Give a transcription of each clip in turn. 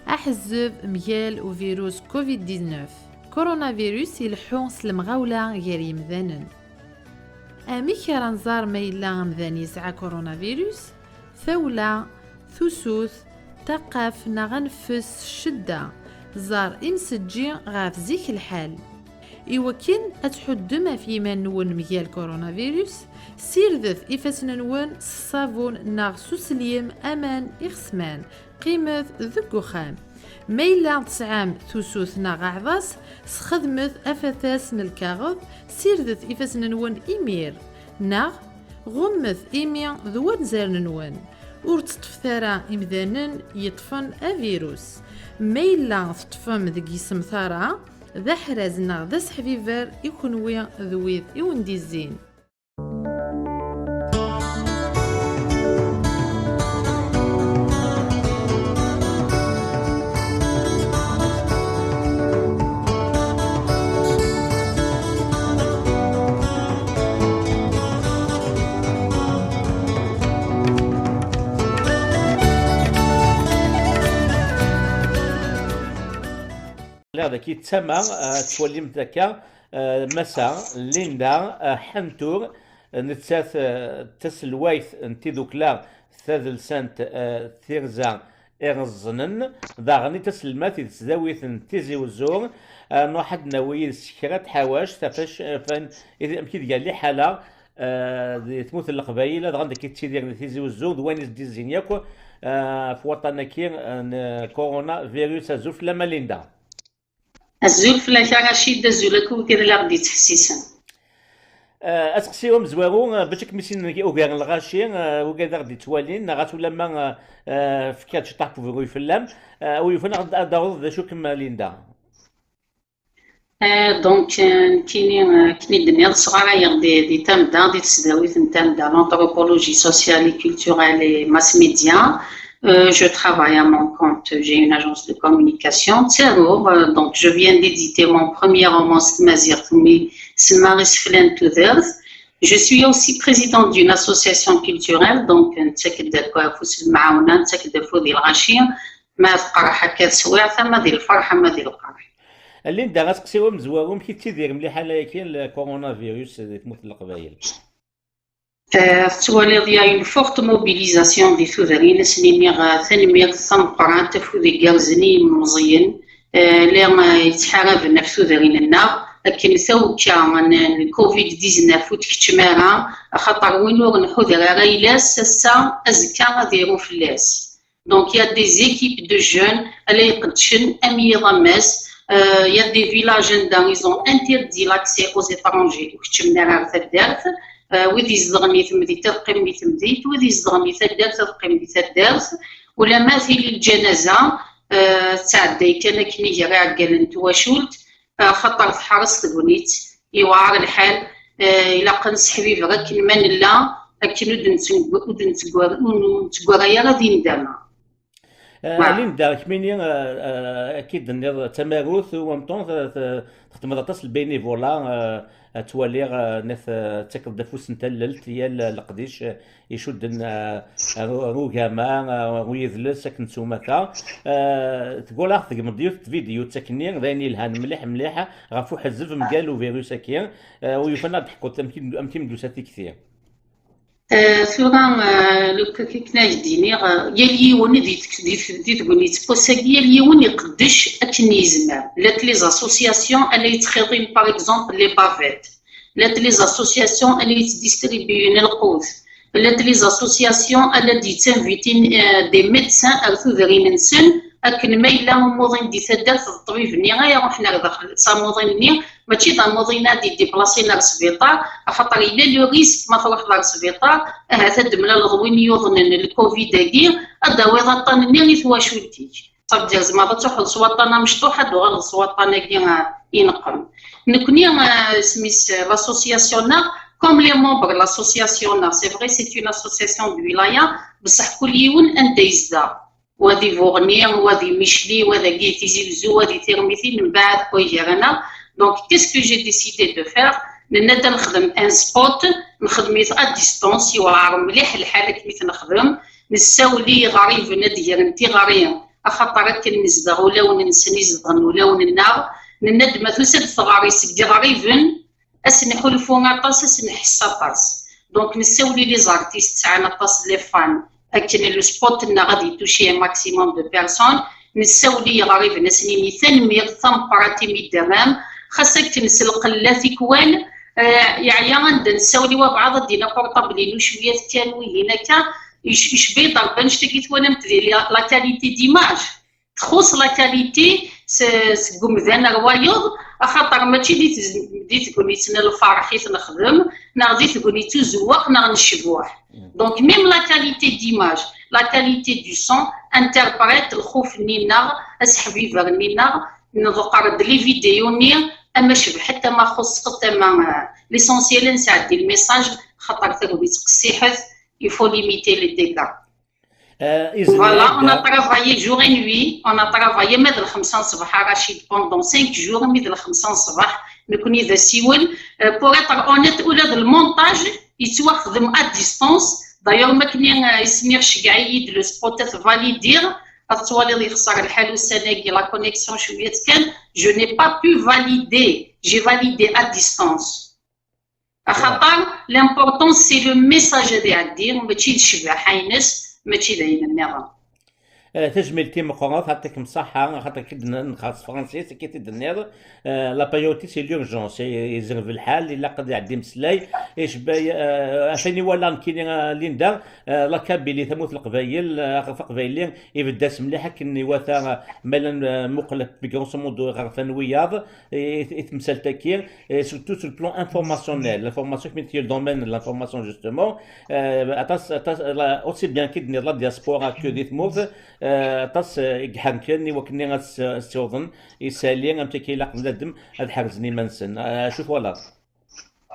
أحزب ميال وفيروس كوفيد 19 كورونا فيروس يلحونس المغاولة غير يمذانن. أمي كرانزار ميلا مذان يسعى كورونا فيروس ثولة ثوثوث تقف نغنفس شدة زار إمسجي غاف زيك الحال. إوكين أتحد ما في من نون ميال كورونا فيروس سيرذث إفاسنا نون الصابون ناغ سوسليم أمان إخسمان قيمة ذكو خام ميلا تسعام ثوثوث ناغ عضاس سخدمث أفتاس نالكاغض سيرذث إفاسنا نون إمير ناغ غمث إيمي ذوان زارن نون ور تطفثارا إمذانن يطفن أفيروس ميلا تطفم ذكي سمثارا ذا حرازنا ذا سحفيفر يكونوي ذويذ يوندي الزين. ذاك يتسمى توليم ذاك مسا ليندا حنتور نتساث تسلويث انتي دوكلا ثاذل سانت ثيرزا إرزنن ذاغني تسلمات تزاويث تيزي وزور نوحد نوي سكرات حواش تفاش فان إذا أمكن قال لي حالة تموت القبائل ذا عندك تيدير تيزي وزور دوانيس ديزين ياكو في وطننا كير كورونا فيروس زوف لما ليندا الزول فلاكا رشيد الزولك وكذا لا غادي تحسيسن اسقسيهم زوارو باش كمسين اوغار الغاشي وكذا غادي توالين غاتو لما فكات شي طاح فوغوي فلام ويفنا غدا شو كما ليندا دونك كني دنيا صغار يغدي دي تامدا دي تسداويت نتامدا l'anthropologie sociale et culturelle et mass média. Je travaille à mon compte, j'ai une agence de communication, donc je viens d'éditer mon premier roman Mazir Toumi, Smaris Flen to Earth. Je suis aussi présidente d'une association culturelle, donc نتاكد كوافوس المعاونة نتاكد فودي الغاشية ما تقرا حكات سواع ثم ديال الفرحة ما ديال القرح. اللي انت غتقسيوهم مزواروهم كي تيدير مليحة لكن الكورونا فيروس تموت القبائل. Il y a une forte mobilisation des Soudanais, ثاني ثنقرات تفودي جالزني مزيان اللي يتحارب نفسه ذرينا لكن سو كان الكوفيد 19 وتكتمارا خاطر وين غنحو ذرا غيلاس سا ازكا ديرو فلاس دونك يا دي زيكيب دو جون اللي يقدشن امي ضماس يا دي فيلاج ils ont interdit l'accès aux étrangers وكتمنا ثدارت وذي زغني تمدي تلقي مدي تمديت وذي زغني تدار تلقي مدي تدار ولا ماثل الجنازة تعدي كان كني غير عقل تواشولت خطر في حرس تقوليت يوعر الحال إلا قنص حبيب غاك من لا لكن ودن تقورايا غادي نداما ليندا كميني اكيد نير تمارث ومطون تخدم تصل بينيفولا تواليغ ناس تاكل دافوس نتللت هي القديش يشد روكاما ويذلس ساكن سوماكا تقول اخ تقمضيو فيديو تاكني غاني الهان مليح غافو حزف مقالو فيروس كيا ويفنا ضحكوا امتي مدوساتي كثير ثوران لو كنا جديني يلي وني دي تقولي تبوساكي يلي وني قدش اكني يزمر لات لي زاسوسياسيون اللي يتخيطين باغ اكزومبل لي بافيت لات لي زاسوسياسيون اللي يتديستريبيون القوت لات لي زاسوسياسيون اللي تنفيتين دي ميدسان او ثورين نسن اكن ميلا موضين دي ثدات الطبيب ني غايا وحنا داخل صاموضين ني ماشي دا موضينا دي ديبلاسينا للسبيطار خاطر الا لو ريسك ما تروح للسبيطار تدمنا الغوين يوظن الكوفيد كي الدواء ضطن ني ثواشولتيك صاب ديال زعما تروح للسوطانه مشطوحه دوغ للسوطانه كي ينقم نكوني سميس لاسوسياسيون comme les membres de l'association c'est vrai c'est une association de wilaya بصح كل يوم انت يزدا وهذه فورنيا وهذه ميشلي وهذا كيتيزي وزو وهذه تيرميتي من بعد كويجرانا دونك كيسكو جي ديسيدي دو فير نبدا نخدم ان سبوت نخدميت ا ديستونس يوعر مليح الحاله كيف نخدم نساولي غريب ندير انت غريب خاطر كان نزدغ ولا وننسني زدغن ولا ونناغ نندم ثوسد ثغاري سكي غريفن اسنحلفو عطاس اسنحس عطاس دونك نساولي لي زارتيست تاعنا عطاس لي فان اكن لو سبوت نا غادي توشي ماكسيموم دو بيرسون نساولي غريفن اسنيني ثنمير ثمبراتي ميدرام خاصك تنسلق اللافي كوان يعني عندنا نساولي وبعض دينا بورطابلين وشويه كانوا هناك يشبي ضربا نشتكيت وانا متدير لا كاليتي ديماج تخص لا كاليتي سقوم ذانا روايض خاطر ماشي دي تقولي تنا الفرح حيت نخدم ناغدي تقولي تزوق ناغ نشبوح دونك ميم لا كاليتي ديماج لا كاليتي دو سون انتربريت الخوف نينا اسحبيبر نينا نقرد لي فيديو ني اما شبه حتى ما خص حتى ما ليسونسيال نساعد الميساج خاطر تقولي تقسيحت il faut limiter les dégâts. Voilà, on a travaillé jour et nuit, on a travaillé مدى الخمسة صباح رشيد pendant 5 jours مدى الخمسة صباح نكوني ذا سيول pour être honnête ولا ذا المونتاج يتواخدم à distance d'ailleurs ما كني يسمير شقعيد لو سبوتات فاليدير الطوالي اللي يخسر الحال والسناكي لا كونيكسيون شوية كان je n'ai pas pu valider, j'ai validé à distance. خاطر لامبورطون سي لو ميساج هذا يعدي ماشي الشبح حينس ماشي دايما النظام تجميل تيم قرات حتى كم صحة خاطر كي نخاص فرنسي كي تدنير لا بايوتي سي لورجونس يزرف الحال الا قد يعدي مسلاي ايش باي عشان ولا كاين ليندا لا كابيلي ثموت القبايل قبايلين يبدا مليح كني واثا مالا مقلب بكروس مودو غرفان وياض يتمثل تكير سورتو سو البلان انفورماسيونيل لافورماسيون كميتي الدومين لافورماسيون جوستومون اتاس اوسي بيان كي دنير لا دياسبورا كو ديت موف طاس يحن كني وكني غتسوضن يسالي امتى لا قبل هاد حرزني منسن شوف ولا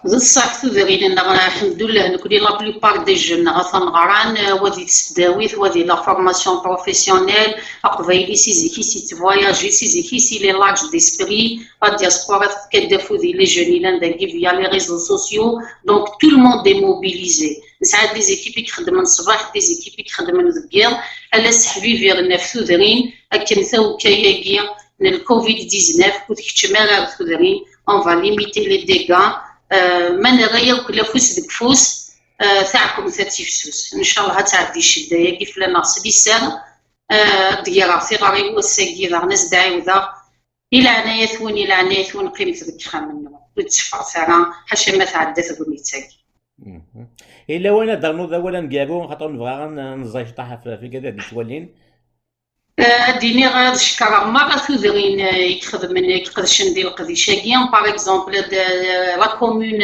بصح تدرين ان الحمد لله نكوني لا بلوبار دي جون غتنغران وذي تسداويت وذي لا فورماسيون بروفيسيونيل اقبايلي سيزيكي سي تفواياجي سيزيكي سي لي لاج ديسبري لا دياسبورا كدافو ذي لي جونيلان داكي فيا لي ريزو سوسيو دونك تو الموند دي موبيليزي ساعات دي زيكيبي كيخدمن الصباح دي زيكيبي كيخدمن الذكير الا سحبي فير ناف تدرين اكن ثاو كاياكي الكوفيد 19 كنت كتشمال تدرين اون فا ليميتي لي ديغا ما نغير كل فوس ديك فوس تاعكم ثاتي فسوس ان شاء الله تعدي الشده ياكي فلا ناقص لسان ديال في غاري وساكي ذا ناس داعي الى عناية ثون قيمه ذيك خامن وتشفع ثرا حاشا ما تعدى ثقولي تاكي الا وانا درنو ذا ولا نقابو خاطر نبغى نزاي شطاح في كذا دي شوالين ديني غاد شكرا مرة تودرين يخدمن يقدرش ندير القديشاكيا باغ اكزومبل لا كومون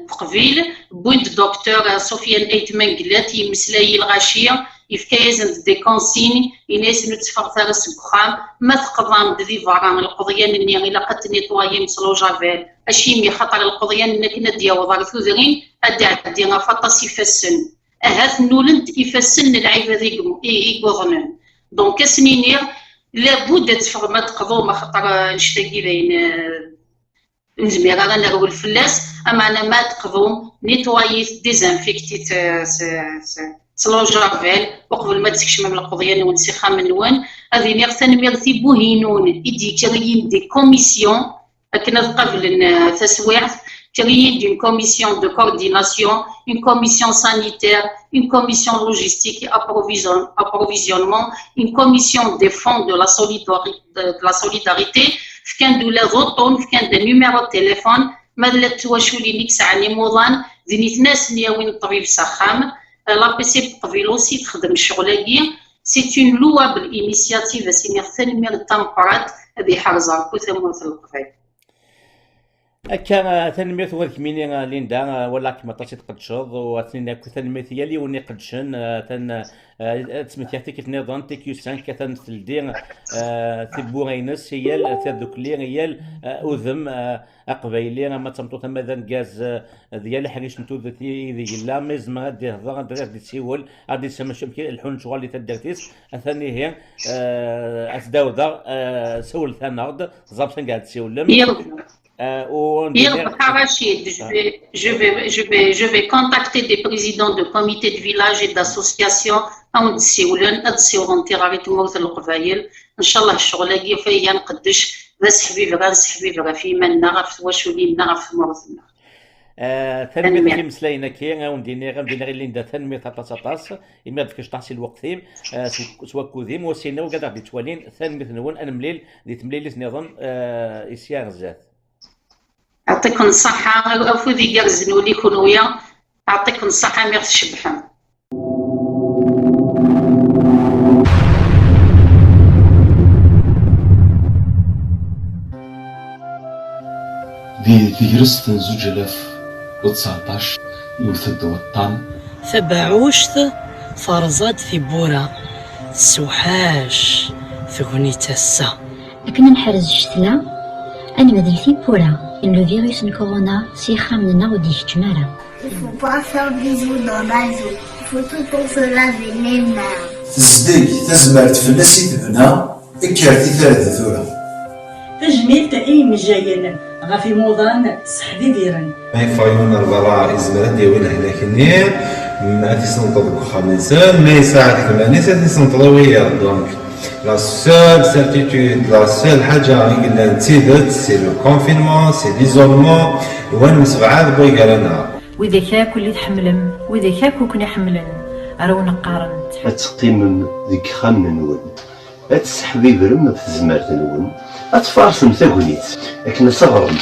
بقفيل بوينت دكتور سفيان ايتمان قلات يمسلاي الغاشيه يفكايزن دي كونسين يناس نتفرغ ثار السكخام ما تقضام دي فاران القضيان اني الا قد نيطوايي مسلو جافيل اشيمي خطر القضيان انك نديا وضار تودرين ادع دينا فطاس يفسن اهات نولند يفسن العيبه ذيك يقضنن دونك سنينير لابد تفهم تقضوا ما خاطر نشتاقي لين نزمير انا نروي الفلاس اما انا ما تقضوا نيتوايي ديزانفيكتيت سلو جافيل وقبل ما تكشم من القضيه ونسيخها من وين هذه نير ثاني بوهينون يدي كريين دي كوميسيون كنا قبل تسويع créer d'une commission de coordination, une commission sanitaire, une commission logistique et approvisionnement, une commission des fonds de la solidarité, فكان دولا غوطون فكان دا نيميرو تليفون مادلا تواشولي نيك ساعني موضان ذي ناس نياوين الطبيب سخام لا بي سي قبيلو سي تخدم الشغلاكي سي اون لوابل انيسياتيف سينيغ ثاني تمبرات هذه حرزه كوثموت القبيل كان تنمية وركميني ليندا ولا كما طاشي تقدشض وثنين كثنمية يلي وني قدشن تن تسميتي كيف نظام تي كيو 5 كتمثل دين تبوغينس هي تذكلي هي اذم اقبايلي ما تمطو تماذا غاز ديال حريش نتو ذي لا ميزما غادي يهضر غادي تسيول غادي تسمى شمكي الحون شغل اللي تدرتيس ثاني هي اسداودا سول ثانارد زابسن قاعد تسيول Rachid, je vais contacter des présidents de comités de village et d'associations أو نتسيولن تيراري تموت القبايل إن شاء الله الشغل فيا نقدش غاس حبيبي غاس حبيبي غا في منا غا في واشولينا غا في مرضنا. تنمية في مسلاينا كي غندينا غير ليندا تنمية طاطاس إما دكش تحصي الوقت ثيم سوا كوذيم وسينا وكذا غادي توالين تنمية نون أنا مليل دي تمليل نظام إسيان الزات. يعطيكم الصحة أفوذي جرزنوا لي كونويا يعطيكم الصحة ميغ تشبحون. في رست 2019 يوثد وطن ثبعوشت فرزات في بورا سوحاش في غنيتا السا لكن نحرز شتلا أنا مازال في بورا إن لو فيروس كورونا سيخرم لنا ودي جمارة. Il faut pas faire bisous dans la zone. Il faut tout le temps se laver les mains. تزدق تزمرت في الناس يتبنى اكرتي ثلاثة ثورة تجميل تأي مجايل غافي موضان سحدي ديرن ما يفايون البراء إزمرات ديوين هنا كنير ما تسنطلق خمسان ما يساعد كمان تسنطلق ويا دونك لا سول سيرتيتود لا سول حاجة قلنا نتيدت سي لو كونفينمون سي ليزولمون وين مسبعات بغي قالنا وإذا كاكو اللي تحملم وإذا كاكو كنا حملن أرو نقارنت أتقيم ذيك خام نون أتسحبي برم في زمارة نون أتفارسم تاكونيت أكنا صغرم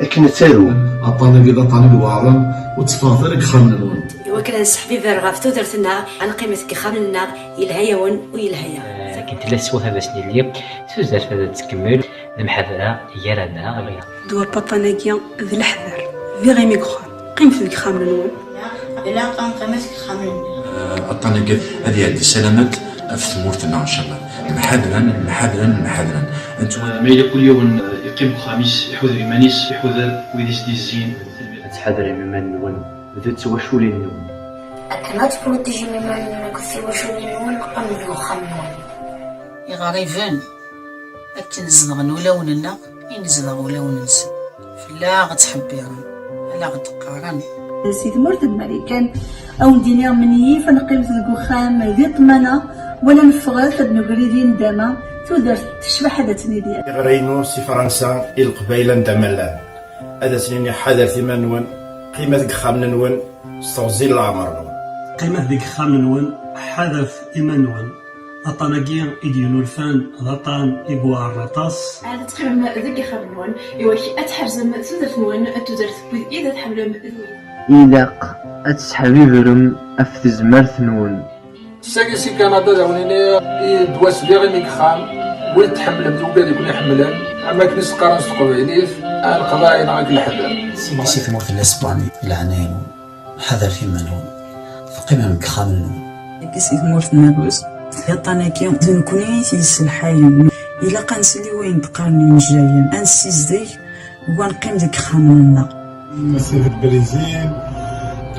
أكنا تارو أطانا كذا طاني بوعرم وتفاضل لك خام نون وكنا نسحبي برغافتو درتنا عن قيمة كخام لنا يلهيون ويلهيا كنت لا سوى هذا سنيلي سوزات هذا تكمل المحاذرة يرانا غير دور باباناكيا ذي الحذر في غيمي كخام قيمة ذيك خام نون لا قيمة خام نون أطانا كذا هذه عندي سلامات في ثمورتنا إن شاء الله محاذرا أنتم ما إلا كل يوم يقيم خميس يحوذ بمانيس يحوذ ويديس دي الزين تحذر من نون ذو توشولي نون أكما تبروتيجي من كثي وشولي نون قملو خمون يغريفان أكن زنغن ولوننا ينزغ ولوننس فلا غتحبيرن لا غتقارن سيد مرت الملكان أو ندينير مني فنقيم في الكوخام ذي طمانة ولا نفغل فد نقريدين داما تودر تشبح هذا تنيدير غرينو سي فرنسا القبيلة ندملان هذا سنين حذر ثمان نون قيمة خام نون استغزيل العمر نون قيمة ذيك خام نون حذف إيمانوان أطاناكيا إديونو الفان غطان إبوار رطاس هذا تقريبا ذيك خام نون يوكي أتحرزم تودر نون أتودر تبوذ إذا تحملم إذا أتسحبي برم أفت زمرت نون ساكسي كندا داونيني دواس لي غير ميكخام ويتحمل بدوكا يكون يحملان اما كنيس قرن سقبيليف القضايا غاك الحذر سي ثمور في الاسباني العنين حذر في منون فقيمة ميكخام نون كيسي ثمور في النابوس يطاناكي نكوني تيسل حايم إلا قنسلي وين تقارني مجايا أنسيزدي ونقيم ديك خامنا مسيح البريزيل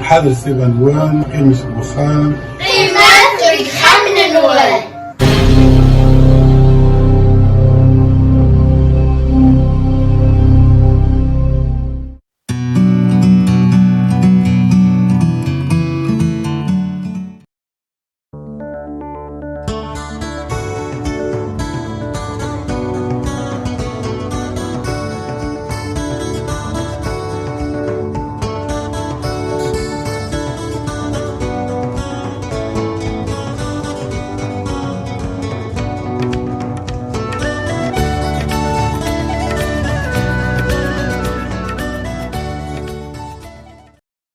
حاضر سيبان وان قيمة البخام